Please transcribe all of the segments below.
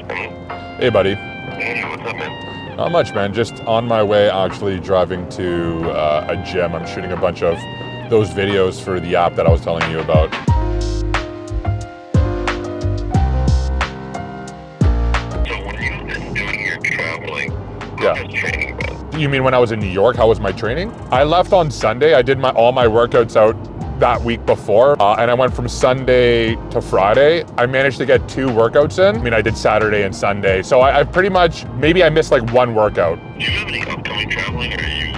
Hey, buddy. Hey, what's up, man? Not much, man. Just on my way, actually driving to a gym. I'm shooting a bunch of those videos for the app that I was telling you about. So when you've been doing your traveling, Yeah. how's training been? You mean when I was in New York? How was my training? I left on Sunday. I did all my workouts out that week before, and I went from Sunday to Friday. I managed to get 2 workouts in. I mean, I did Saturday and Sunday, so I pretty much, maybe I missed like 1 workout. Do you have any upcoming traveling, or are you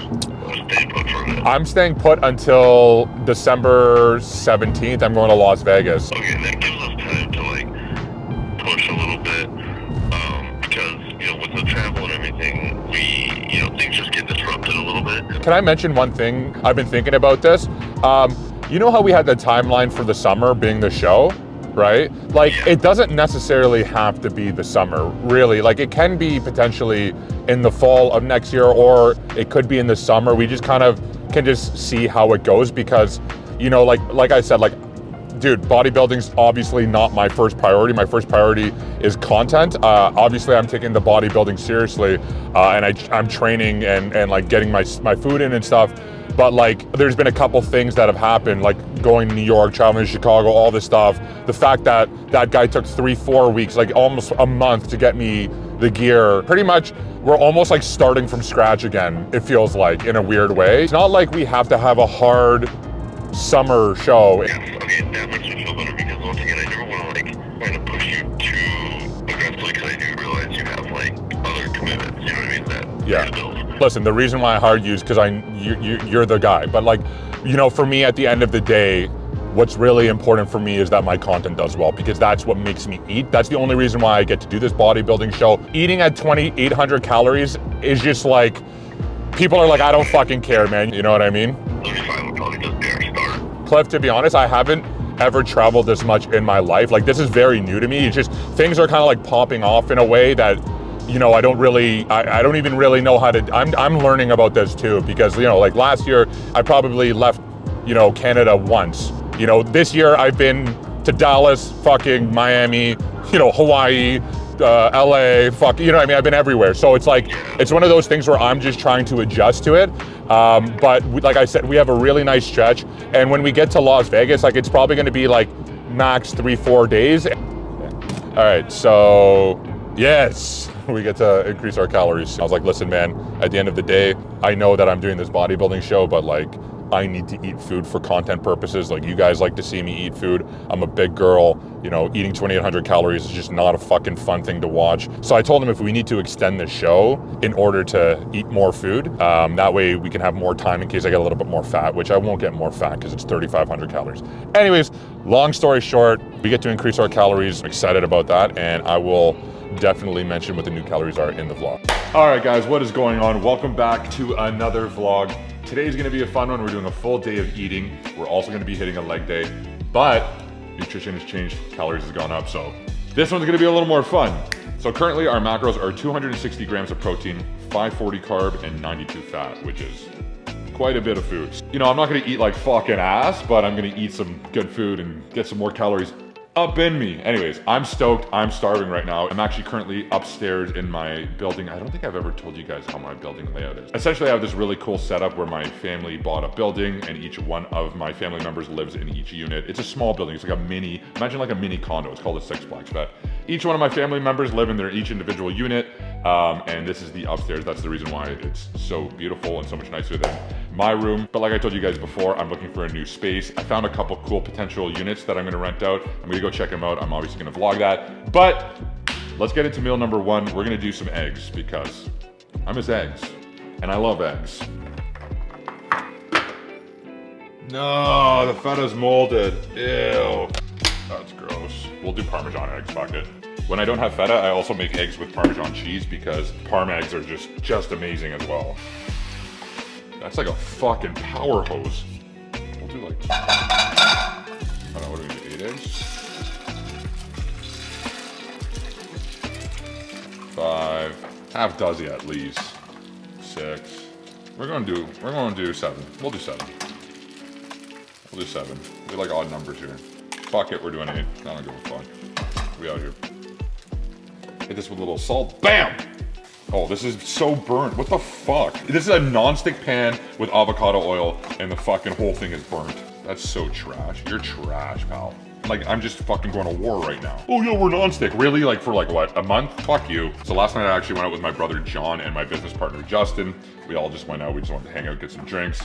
staying put for a bit? I'm staying put until December 17th. I'm going to Las Vegas. Okay, that gives us time to like push a little bit, because with the travel and everything, things just get disrupted a little bit. Can I mention one thing? I've been thinking about this. You know how we had the timeline for the summer being the show, right? Like, it doesn't necessarily have to be the summer, really. Like, it can be potentially in the fall of next year, or it could be in the summer. We just kind of can just see how it goes because, like I said, like, dude, bodybuilding's obviously not my first priority. My first priority is content. Obviously, I'm taking the bodybuilding seriously, and I'm training and like getting my food in and stuff. But like, there's been a couple things that have happened, like going to New York, traveling to Chicago, all this stuff. The fact that that guy took 3-4 weeks, like almost a month to get me the gear. Pretty much, we're almost like starting from scratch again, it feels like, in a weird way. It's not like we have to have a hard summer show. Yes, okay, that makes me feel better because once again, I never want to like try to push you too aggressively because I do realize you have like other commitments. You know what I mean? That Yeah. bills. Listen, the reason why I hired you is because you're the guy. But like, for me, at the end of the day, what's really important for me is that my content does well, because that's what makes me eat. That's the only reason why I get to do this bodybuilding show. Eating at 2,800 calories is just like, people are like, I don't fucking care, man. You know what I mean? 35 would probably just be our start. Cliff, to be honest, I haven't ever traveled this much in my life. Like, this is very new to me. It's just, things are kind of like popping off in a way that, I don't even really know how to, I'm learning about this too, because, like last year, I probably left, Canada once. This year I've been to Dallas, fucking Miami, Hawaii, LA, I've been everywhere. So it's like, it's one of those things where I'm just trying to adjust to it. But like I said, we have a really nice stretch. And when we get to Las Vegas, like, it's probably gonna be like max 3-4 days. All right, so yes, we get to increase our calories. I was like, listen, man, at the end of the day, I know that I'm doing this bodybuilding show, but like, I need to eat food for content purposes. Like, you guys like to see me eat food. I'm a big girl, eating 2,800 calories is just not a fucking fun thing to watch. So I told him if we need to extend the show in order to eat more food, that way we can have more time in case I get a little bit more fat, which I won't get more fat because it's 3,500 calories. Anyways, long story short, we get to increase our calories. I'm excited about that, and I will definitely mention what the new calories are in the vlog. All right, guys, what is going on? Welcome back to another vlog. Today's gonna be a fun one. We're doing a full day of eating. We're also gonna be hitting a leg day, but nutrition has changed, calories has gone up, so this one's gonna be a little more fun. So currently our macros are 260 grams of protein, 540 carb, and 92 fat, which is quite a bit of food. I'm not gonna eat like fucking ass, but I'm gonna eat some good food and get some more calories up in me. Anyways, I'm stoked. I'm starving right now. I'm actually currently upstairs in my building. I don't think I've ever told you guys how my building layout is. Essentially, I have this really cool setup where my family bought a building and each one of my family members lives in each unit. It's a small building. It's like imagine like a mini condo. It's called a sixplex, but each one of my family members live in their each individual unit. And this is the upstairs. That's the reason why it's so beautiful and so much nicer than my room. But like I told you guys before, I'm looking for a new space. I found a couple cool potential units that I'm gonna rent out. I'm gonna go check them out. I'm obviously gonna vlog that. But let's get into meal number 1. We're gonna do some eggs because I miss eggs and I love eggs. No, the feta's molded. Ew. That's gross. We'll do Parmesan eggs, fuck it. When I don't have feta, I also make eggs with Parmesan cheese because Parm eggs are just amazing as well. That's like a fucking power hose. We'll do like, I don't know, what do we do, 8 eggs? 5, half dozen at least. 6. We're gonna do 7. We'll do 7. We'll do 7. We like odd numbers here. Fuck it, we're doing 8. I don't give a fuck. We out here. Hit this with a little salt. Bam! Oh, this is so burnt. What the fuck? This is a non-stick pan with avocado oil and the fucking whole thing is burnt. That's so trash. You're trash, pal. Like, I'm just fucking going to war right now. Oh, yo, we're non-stick. Really? Like, for like, what, a month? Fuck you. So last night I actually went out with my brother John and my business partner Justin. We all just went out. We just wanted to hang out, get some drinks.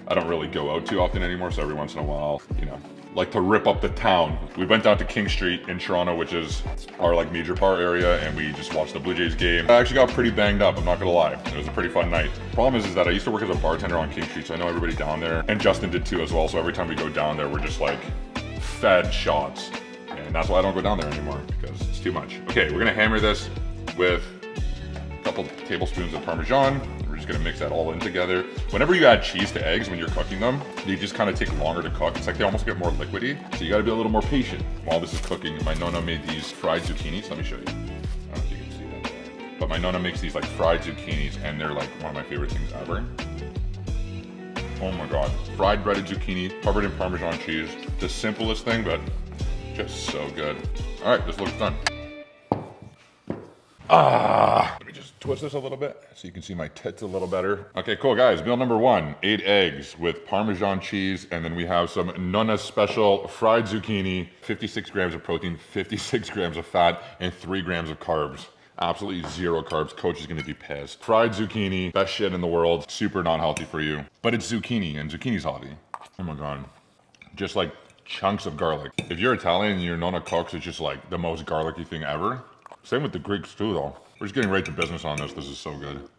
I don't really go out too often anymore, so every once in a while, you know, like to rip up the town. We went down to King Street in Toronto, which is our like major bar area, and we just watched the Blue Jays game. I actually got pretty banged up, I'm not gonna lie. It was a pretty fun night. Problem is that I used to work as a bartender on King Street, so I know everybody down there, and Justin did too as well, so every time we go down there, we're just like fed shots. And that's why I don't go down there anymore, because it's too much. Okay, we're gonna hammer this with a couple tablespoons of Parmesan. We're just gonna mix that all in together. Whenever you add cheese to eggs when you're cooking them, they just kind of take longer to cook. It's like they almost get more liquidy. So you gotta be a little more patient. While this is cooking, my nonna made these fried zucchinis. Let me show you. I don't know if you can see that there. But my nonna makes these like fried zucchinis, and they're like one of my favorite things ever. Oh my God. Fried breaded zucchini, covered in Parmesan cheese. The simplest thing, but just so good. All right, this looks done. Let me just twist this a little bit so you can see my tits a little better. Okay, cool guys, meal number 1, 8 eggs with Parmesan cheese, and then we have some Nonna special fried zucchini, 56 grams of protein, 56 grams of fat, and 3 grams of carbs. Absolutely 0 carbs. Coach is gonna be pissed. Fried zucchini, best shit in the world, super non-healthy for you. But it's zucchini, and zucchini's healthy. Oh my God. Just like chunks of garlic. If you're Italian and your nonna cooks, it's just like the most garlicky thing ever. Same with the Greeks too though. We're just getting right to business on this. This is so good.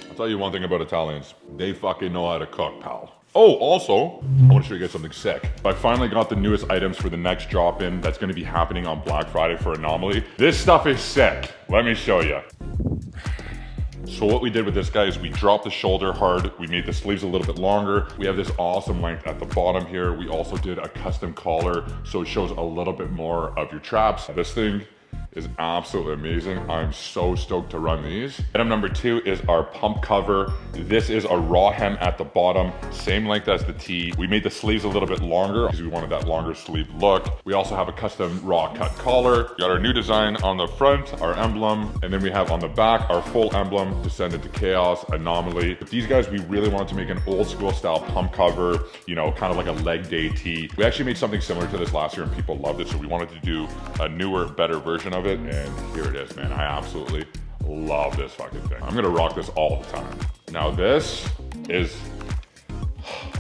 I'll tell you one thing about Italians. They fucking know how to cook, pal. Oh, also, I want to show you guys something sick. I finally got the newest items for the next drop-in that's going to be happening on Black Friday for Anomaly. This stuff is sick. Let me show you. So what we did with this guy is we dropped the shoulder hard. We made the sleeves a little bit longer. We have this awesome length at the bottom here. We also did a custom collar, so it shows a little bit more of your traps. This thing is absolutely amazing. I'm so stoked to run these. Item number 2 is our pump cover. This is a raw hem at the bottom, same length as the tee. We made the sleeves a little bit longer because we wanted that longer sleeve look. We also have a custom raw cut collar. We got our new design on the front, our emblem, and then we have on the back our full emblem, Descend into Chaos, Anomaly. But these guys, we really wanted to make an old school style pump cover, you know, kind of like a leg day tee. We actually made something similar to this last year and people loved it, so we wanted to do a newer, better version of it, and here it is, man. I absolutely love this fucking thing. I'm gonna rock this all the time. Now this is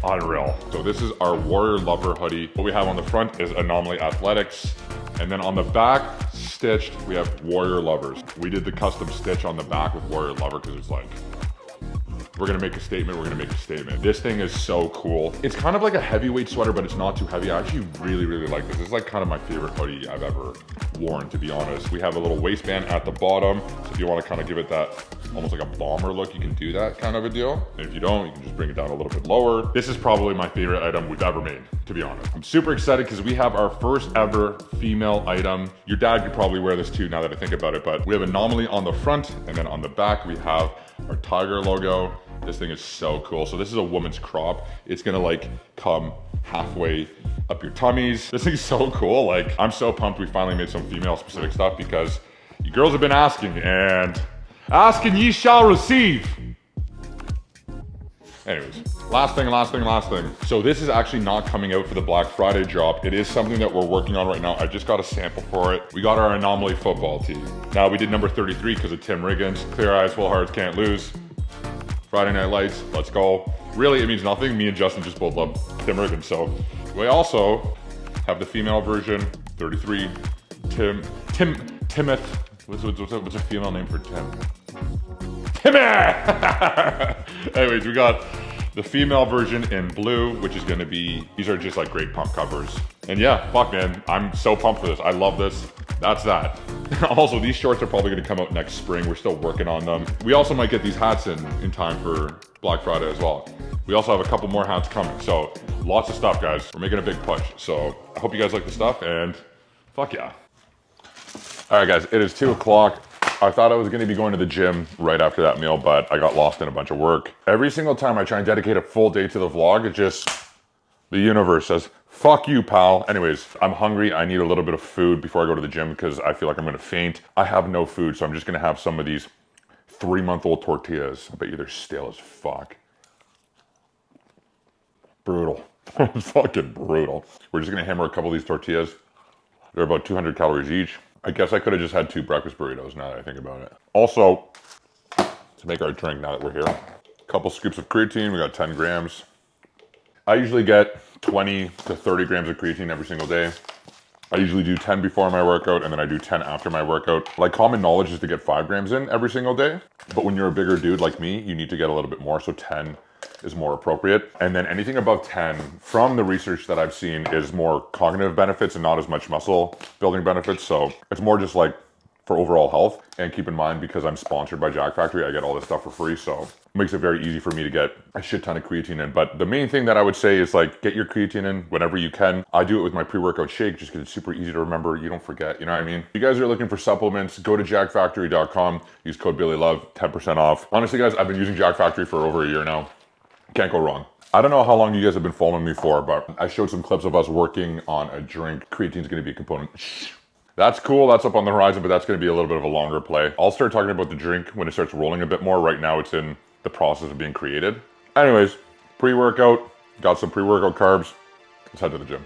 unreal. So this is our Warrior Lover hoodie. What we have on the front is Anomaly Athletics, and then on the back, stitched, we have Warrior Lovers. We did the custom stitch on the back with Warrior Lover because it's like, we're gonna make a statement, we're gonna make a statement. This thing is so cool. It's kind of like a heavyweight sweater, but it's not too heavy. I actually really, really like this. This is like kind of my favorite hoodie I've ever worn, to be honest. We have a little waistband at the bottom, so if you wanna kind of give it that, almost like a bomber look, you can do that kind of a deal. And if you don't, you can just bring it down a little bit lower. This is probably my favorite item we've ever made, to be honest. I'm super excited because we have our first ever female item. Your dad could probably wear this too now that I think about it, but we have Anomaly on the front, and then on the back, we have our tiger logo. This thing is so cool. So this is a woman's crop. It's gonna like come halfway up your tummies. This thing's so cool. Like, I'm so pumped we finally made some female specific stuff because you girls have been asking, and asking ye shall receive. Anyways, last thing. So this is actually not coming out for the Black Friday drop. It is something that we're working on right now. I just got a sample for it. We got our Anomaly football tee. Now we did number 33 because of Tim Riggins. Clear eyes, full hearts, can't lose. Friday Night Lights, let's go. Really, it means nothing. Me and Justin just both love Tim Riggins. So we also have the female version, 33, Timoth. What's a female name for Tim? Timmy! Anyways, we got the female version in blue, which is gonna be, these are just like great pump covers. And yeah, fuck man, I'm so pumped for this. I love this. That's that. Also, these shorts are probably gonna come out next spring. We're still working on them. We also might get these hats in time for Black Friday as well. We also have a couple more hats coming. So lots of stuff, guys. We're making a big push. So I hope you guys like the stuff, and fuck yeah. All right, guys, it is 2 o'clock. I thought I was gonna be going to the gym right after that meal, but I got lost in a bunch of work. Every single time I try and dedicate a full day to the vlog, it just The universe says, fuck you, pal. Anyways, I'm hungry. I need a little bit of food before I go to the gym because I feel like I'm gonna faint. I have no food, so I'm just gonna have some of these 3-month-old tortillas. I bet you they're stale as fuck. Brutal. It's fucking brutal. We're just gonna hammer a couple of these tortillas. They're about 200 calories each. I guess I could have just had 2 breakfast burritos now that I think about it. Also, to make our drink now that we're here, a couple scoops of creatine. We got 10 grams. I usually get 20 to 30 grams of creatine every single day. I usually do 10 before my workout and then I do 10 after my workout. Like, common knowledge is to get 5 grams in every single day. But when you're a bigger dude like me, you need to get a little bit more. So 10 is more appropriate. And then anything above 10, from the research that I've seen, is more cognitive benefits and not as much muscle building benefits. So it's more just like for overall health. And keep in mind, because I'm sponsored by Jack Factory, I get all this stuff for free. So it makes it very easy for me to get a shit ton of creatine in. But the main thing that I would say is, like, get your creatine in whenever you can. I do it with my pre-workout shake just because it's super easy to remember. You don't forget, you know what I mean? If you guys are looking for supplements, go to jackfactory.com, use code BillyLove, 10% off. Honestly, guys, I've been using Jack Factory for over a year now. Can't go wrong. I don't know how long you guys have been following me for, but I showed some clips of us working on a drink. Creatine's gonna be a component. That's cool, that's up on the horizon, but that's gonna be a little bit of a longer play. I'll start talking about the drink when it starts rolling a bit more. Right now it's in the process of being created. Anyways, pre-workout, got some pre-workout carbs. Let's head to the gym.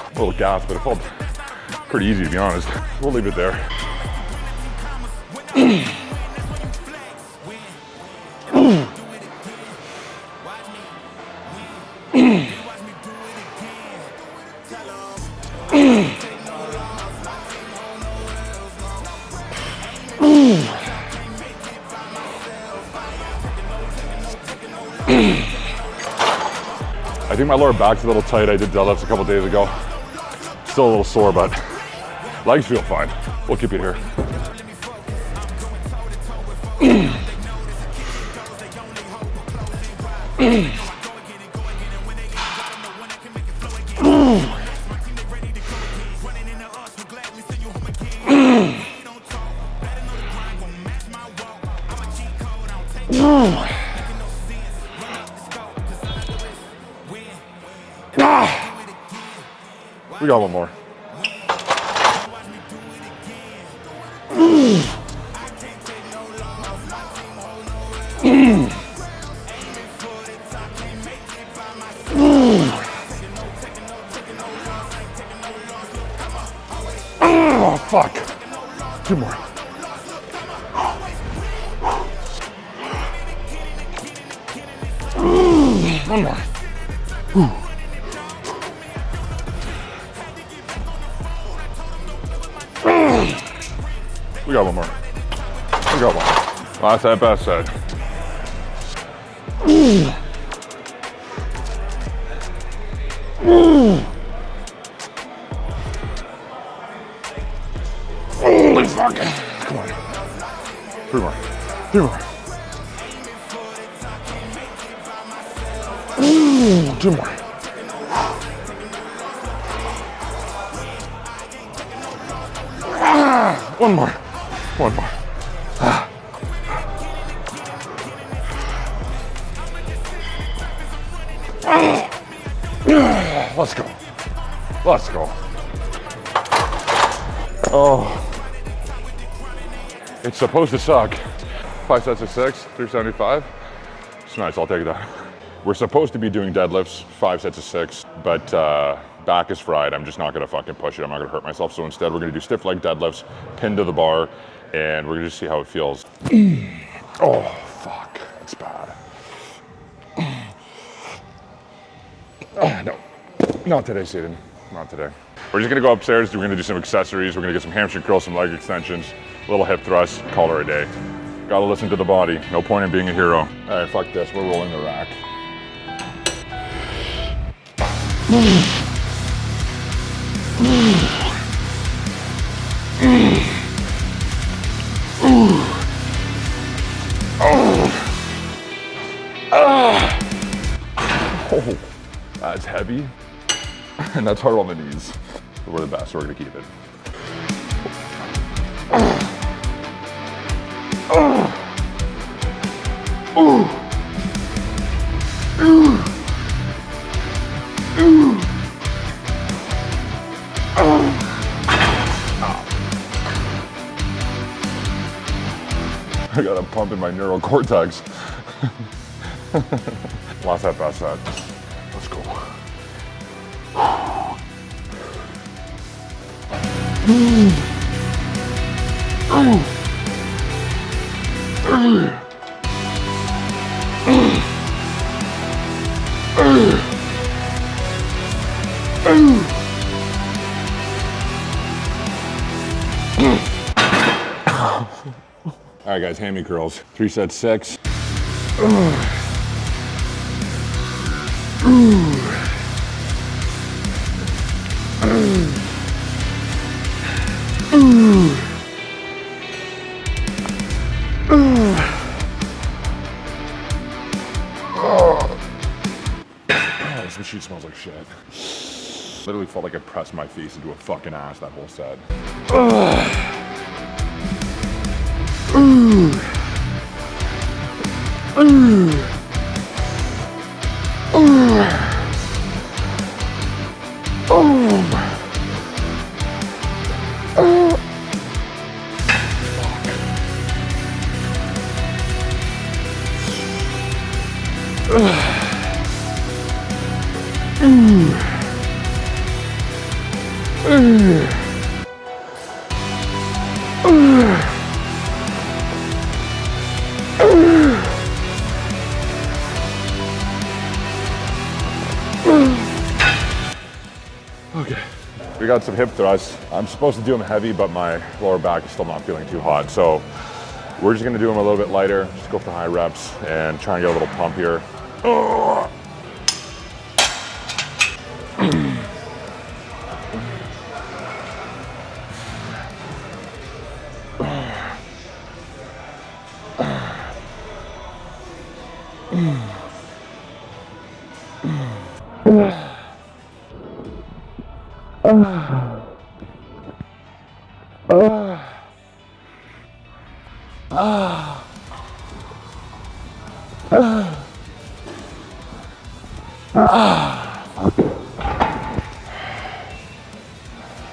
A little gas, but it felt pretty easy, to be honest. We'll leave it there. I think my lower back's a little tight. I did deadlifts a couple days ago. Still a little sore, but legs feel fine. We'll keep it here. We got one more. Oh, fuck. 2 more. One more. We got one more. We got one. Last at best side. Holy fuck. Come on. 3 more. 3 more. 2 more. One more. One more. Let's go. Let's go. Oh. It's supposed to suck. 5 sets of 6, 375. It's nice, I'll take that. We're supposed to be doing deadlifts, 5 sets of 6, but back is fried. I'm just not gonna fucking push it. I'm not gonna hurt myself. So instead, we're gonna do stiff leg deadlifts, pinned to the bar, and we're gonna just see how it feels. Oh, fuck, that's bad. No, not today, Satan, not today. We're just gonna go upstairs. We're gonna do some accessories. We're gonna get some hamstring curls, some leg extensions, a little hip thrust, call her a day. Gotta listen to the body. No point in being a hero. All right, fuck this. We're rolling the rack. Oh, that's heavy. And that's hard on the knees. We're the best, so we're gonna keep it. I got a pump in my neural cortex. Last set, fast set. Let's go. All right, guys, hammy curls. 3 sets, 6. This machine smells like shit. Literally felt like I pressed my face into a fucking ass that whole set. Okay, we got some hip thrusts. I'm supposed to do them heavy, but my lower back is still not feeling too hot. So we're just gonna do them a little bit lighter, just go for high reps and try and get a little pump here.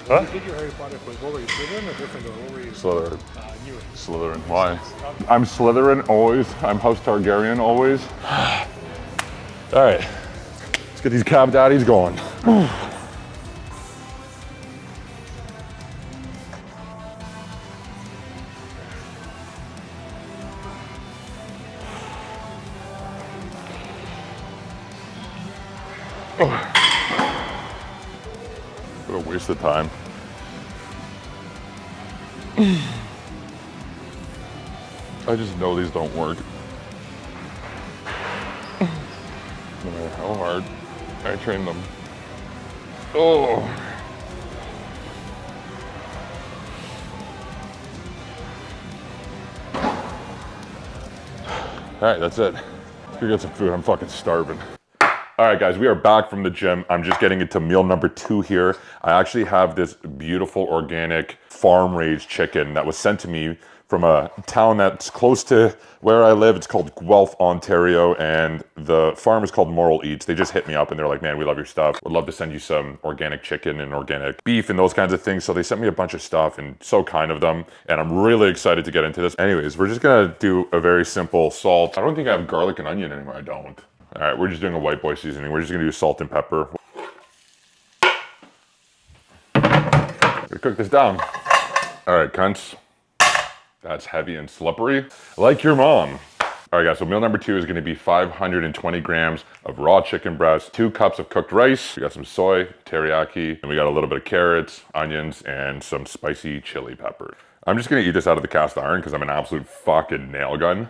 Huh? You did your Harry Potter quiz. What were you, Slytherin or Gryffindor? What were you? Slytherin. Knew it. Slytherin. Why? I'm Slytherin always. I'm House Targaryen always. All right, let's get these cab daddies going. What a waste of time. I just know these don't work. No matter how hard I train them. Oh. All right, that's it. Let's go get some food. I'm fucking starving. All right, guys, we are back from the gym. I'm just getting into meal number 2 here. I actually have this beautiful organic farm-raised chicken that was sent to me from a town that's close to where I live. It's called Guelph, Ontario, and the farm is called Moral Eats. They just hit me up and they're like, man, we love your stuff. Would love to send you some organic chicken and organic beef and those kinds of things. So they sent me a bunch of stuff, and so kind of them. And I'm really excited to get into this. Anyways, we're just gonna do a very simple salt. I don't think I have garlic and onion anymore. I don't. All right, we're just doing a white boy seasoning. We're just gonna do salt and pepper. Gonna cook this down. All right, cunts. That's heavy and slippery, like your mom. All right, guys, so meal number 2 is gonna be 520 grams of raw chicken breast, 2 cups of cooked rice. We got some soy, teriyaki, and we got a little bit of carrots, onions, and some spicy chili pepper. I'm just gonna eat this out of the cast iron because I'm an absolute fucking nail gun.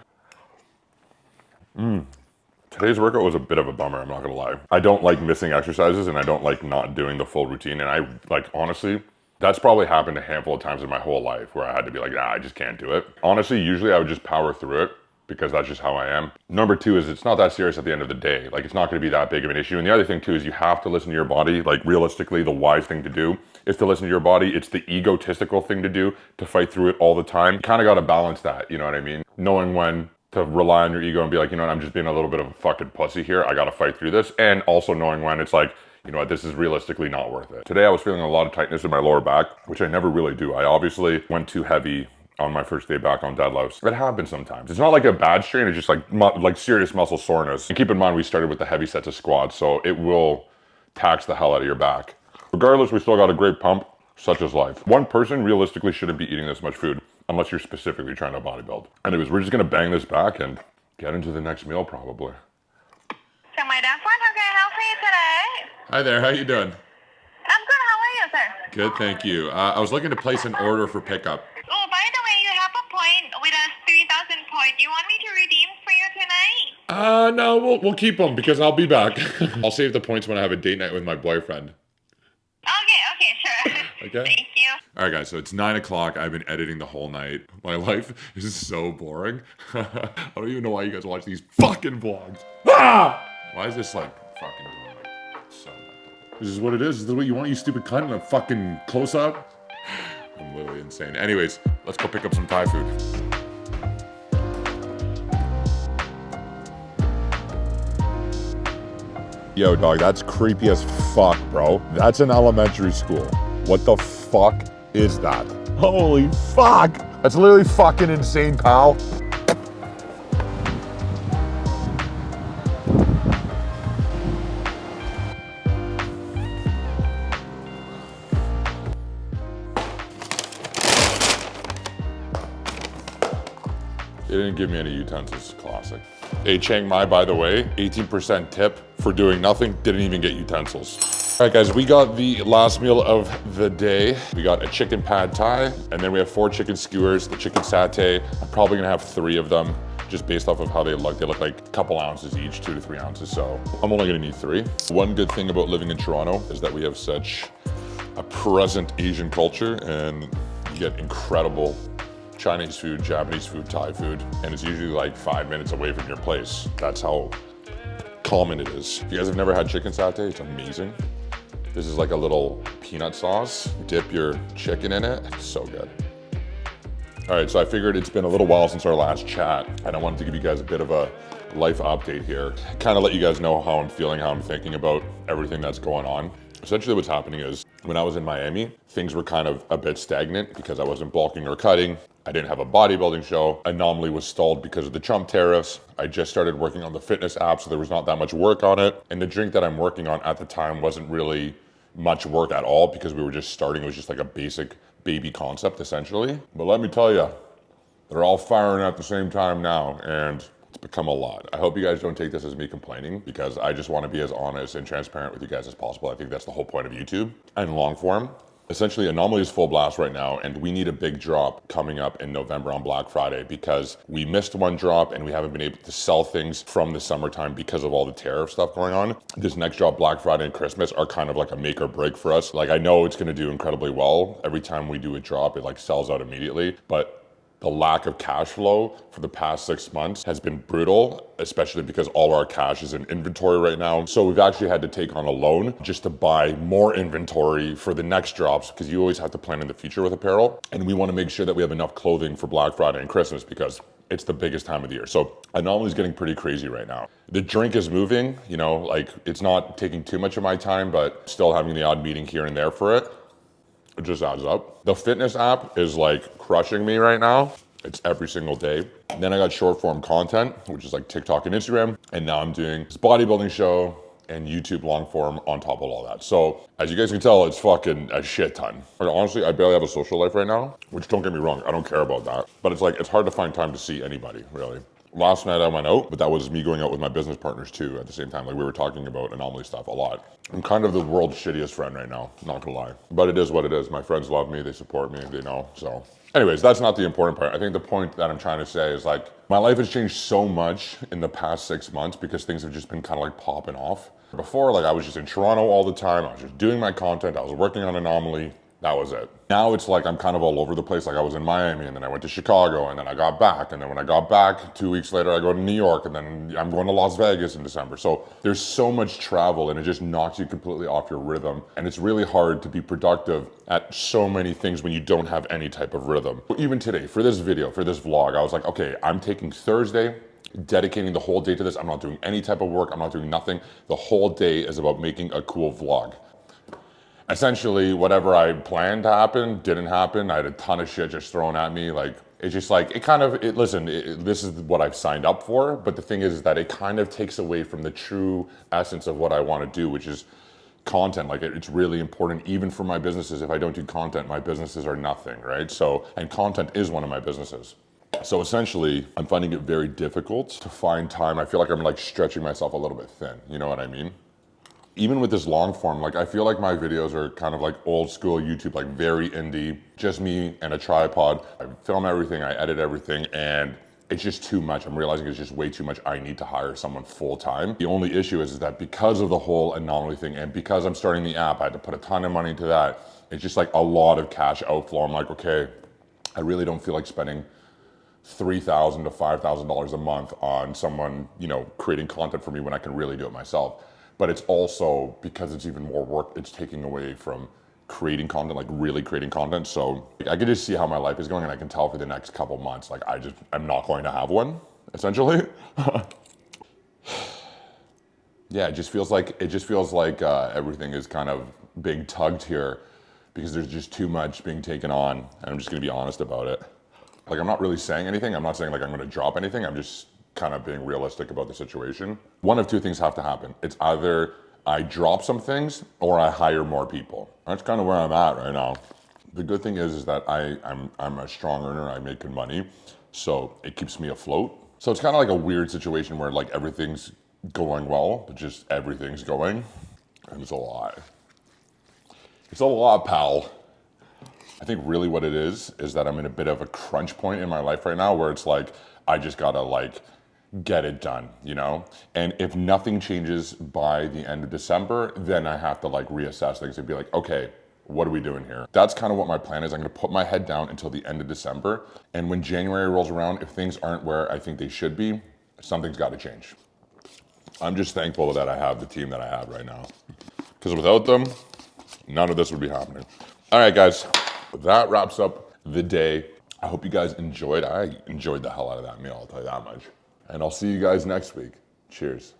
Today's workout was a bit of a bummer, I'm not gonna lie. I don't like missing exercises and I don't like not doing the full routine. And I, like, honestly, That's probably happened a handful of times in my whole life where I had to be like, nah, I just can't do it. Honestly, usually I would just power through it because that's just how I am. Number two is it's not that serious at the end of the day. Like it's not gonna be that big of an issue. And the other thing too is you have to listen to your body. Like realistically, the wise thing to do is to listen to your body. It's the egotistical thing to do to fight through it all the time. Kind of gotta balance that, you know what I mean? Knowing when to rely on your ego and be like, you know what, I'm just being a little bit of a fucking pussy here. I gotta fight through this. And also knowing when it's like, you know what, this is realistically not worth it. Today I was feeling a lot of tightness in my lower back, which I never really do. I obviously went too heavy on my first day back on deadlifts. It happens sometimes. It's not like a bad strain, it's just like serious muscle soreness. And keep in mind, we started with the heavy sets of squats, so it will tax the hell out of your back. Regardless, we still got a great pump, such is life. One person realistically shouldn't be eating this much food unless you're specifically trying to bodybuild. Anyways, we're just gonna bang this back and get into the next meal probably. So my dad friend, how can I help you today? Hi there, how you doing? I'm good, how are you, sir? Good, thank you. I was looking to place an order for pickup. Oh, by the way, you have a point with us, 3,000 points. Do you want me to redeem for you tonight? No, we'll keep them because I'll be back. I'll save the points when I have a date night with my boyfriend. Okay, sure. Okay. Thank you. All right, guys, so it's 9 o'clock. I've been editing the whole night. My life is so boring. I don't even know why you guys watch these fucking vlogs. Ah! Why is this like fucking like so mental? This is what it is. This is what you want, you stupid cunt, in a fucking close-up? I'm literally insane. Anyways, let's go pick up some Thai food. Yo, dog, that's creepy as fuck, bro. That's an elementary school. What the fuck is that? Holy fuck! That's literally fucking insane, pal. They didn't give me any utensils, classic. Hey, Chiang Mai, by the way, 18% tip for doing nothing, didn't even get utensils. All right, guys, we got the last meal of the day. We got a chicken pad thai, and then we have 4 chicken skewers, the chicken satay. I'm probably gonna have 3 of them, just based off of how they look. They look like a couple ounces each, 2 to 3 ounces, so I'm only gonna need 3. One good thing about living in Toronto is that we have such a present Asian culture, and you get incredible Chinese food, Japanese food, Thai food, and it's usually like 5 minutes away from your place. That's how common it is. If you guys have never had chicken satay, it's amazing. This is like a little peanut sauce. Dip your chicken in it, it's so good. All right, so I figured it's been a little while since our last chat, and I wanted to give you guys a bit of a life update here. Kind of let you guys know how I'm feeling, how I'm thinking about everything that's going on. Essentially what's happening is, when I was in Miami, things were kind of a bit stagnant because I wasn't bulking or cutting. I didn't have a bodybuilding show. Anomaly was stalled because of the Trump tariffs. I just started working on the fitness app, so there was not that much work on it. And the drink that I'm working on at the time wasn't really much work at all because we were just starting. It was just like a basic baby concept, essentially. But let me tell you, they're all firing at the same time now, and it's become a lot. I hope you guys don't take this as me complaining, because I just want to be as honest and transparent with you guys as possible. I think that's the whole point of YouTube and long form. Essentially, Anomaly is full blast right now, and we need a big drop coming up in November on Black Friday because we missed one drop and we haven't been able to sell things from the summertime because of all the tariff stuff going on. This next drop, Black Friday and Christmas, are kind of like a make or break for us. Like, I know it's gonna do incredibly well. Every time we do a drop, it like sells out immediately, but the lack of cash flow for the past 6 months has been brutal, especially because all our cash is in inventory right now. So we've actually had to take on a loan just to buy more inventory for the next drops, because you always have to plan in the future with apparel. And we want to make sure that we have enough clothing for Black Friday and Christmas because it's the biggest time of the year. So Anomaly is getting pretty crazy right now. The drink is moving, you know, like it's not taking too much of my time, but still having the odd meeting here and there for it. It just adds up. The fitness app is like crushing me right now. It's every single day. Then I got short form content, which is like TikTok and Instagram. And now I'm doing this bodybuilding show and YouTube long form on top of all that. So as you guys can tell, it's fucking a shit ton. Like, honestly, I barely have a social life right now, which don't get me wrong, I don't care about that. But it's like, it's hard to find time to see anybody, really. Last night I went out, but that was me going out with my business partners too at the same time. Like, we were talking about Anomaly stuff a lot. I'm kind of the world's shittiest friend right now, not gonna lie. But it is what it is. My friends love me, they support me, they know, so. Anyways, that's not the important part. I think the point that I'm trying to say is like, my life has changed so much in the past 6 months because things have just been kind of like popping off. Before, like, I was just in Toronto all the time. I was just doing my content. I was working on Anomaly. That was it. Now it's like I'm kind of all over the place. Like I was in Miami and then I went to Chicago and then I got back. And then when I got back, 2 weeks later, I go to New York and then I'm going to Las Vegas in December. So there's so much travel and it just knocks you completely off your rhythm. And it's really hard to be productive at so many things when you don't have any type of rhythm. Even today, for this video, for this vlog, I was like, okay, I'm taking Thursday, dedicating the whole day to this. I'm not doing any type of work. I'm not doing nothing. The whole day is about making a cool vlog. Essentially, whatever I planned to happen didn't happen. I had a ton of shit just thrown at me. Like, it's just like, this is what I've signed up for. But the thing is that it kind of takes away from the true essence of what I want to do, which is content. Like it's really important, even for my businesses. If I don't do content, my businesses are nothing, right? So, and content is one of my businesses. So essentially, I'm finding it very difficult to find time. I feel like I'm like stretching myself a little bit thin. You know what I mean? Even with this long form, like I feel like my videos are kind of like old school YouTube, like very indie, just me and a tripod. I film everything, I edit everything, and it's just too much. I'm realizing it's just way too much. I need to hire someone full time. The only issue is that because of the whole anomaly thing and because I'm starting the app, I had to put a ton of money into that. It's just like a lot of cash outflow. I'm like, okay, I really don't feel like spending $3,000 to $5,000 a month on someone, you know, creating content for me when I can really do it myself. But it's also, because it's even more work, it's taking away from creating content, like really creating content. So I can just see how my life is going and I can tell for the next couple months, like I'm not going to have one, essentially. Yeah, it just feels like everything is kind of being tugged here because there's just too much being taken on. And I'm just gonna be honest about it. Like I'm not really saying anything. I'm not saying like I'm gonna drop anything. I'm just kind of being realistic about the situation. One of two things have to happen. It's either I drop some things or I hire more people. That's kind of where I'm at right now. The good thing is that I'm a strong earner. I make good money, so it keeps me afloat. So it's kind of like a weird situation where like everything's going well, but just everything's going, and it's a lot. It's a lot, pal. I think really what it is that I'm in a bit of a crunch point in my life right now where it's like, I just gotta like get it done, you know? And if nothing changes by the end of December, then I have to like reassess things and be like, okay, what are we doing here? That's kind of what my plan is. I'm gonna put my head down until the end of December. And when January rolls around, if things aren't where I think they should be, something's gotta change. I'm just thankful that I have the team that I have right now. Because without them, none of this would be happening. All right, guys, that wraps up the day. I hope you guys enjoyed. I enjoyed the hell out of that meal, I'll tell you that much. And I'll see you guys next week. Cheers.